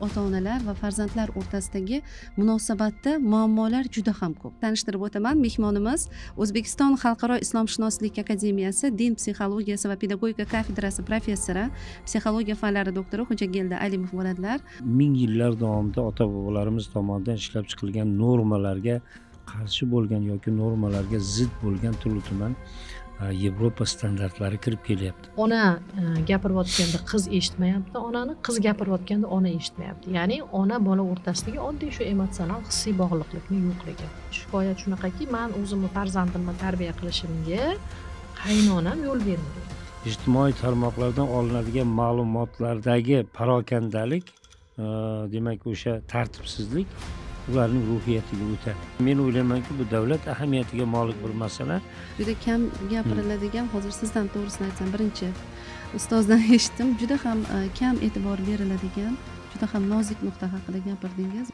ota-onalar va farzandlar o'rtasidagi munosabatda muammolar juda ham ko'p. Tanishtirib o'taman, mehmonimiz O'zbekiston Xalqaro islomshunoslik akademiyasi din psixologiyasi va pedagogika kafedrasi professori, psixologiya fanlari doktori Xo'jageldi Alimov bo'ladilar. Ming yillar davomida ota-bobolarimiz tomonidan ishlab chiqilgan normalarga qarshi bo'lgan yoki normalarga zid bo'lgan turli-tuman Yevropa standartlari kirib kelyapti. Ona gapirayotganda qiz eshitmayapti onani, qiz gapirayotganda ona eshitmayapti. Ya'ni ona bola o'rtasidagi oddiy shu emotsional hissiy bog'liqlikning yo'qligi. Shikoyat shunaqaki, men o'zimni farzandimni tarbiya qilishimga qaynonam yo'l bermagan. Ijtimoiy tarmoqlardan olinadigan ma'lumotlardagi parokandalik, demak o'sha tartibsizlik ularning ruhiyatiga o'tadi. Men o'ylaymanki, bu davlat ahamiyatiga molik bir masala. Juda kam gapiriladigan, hozir sizdan to'g'risini aytsam, birinchi ustozdan eshitdim, juda ham kam e'tibor beriladigan, juda ham nozik nuqta haqida gapirdingiz.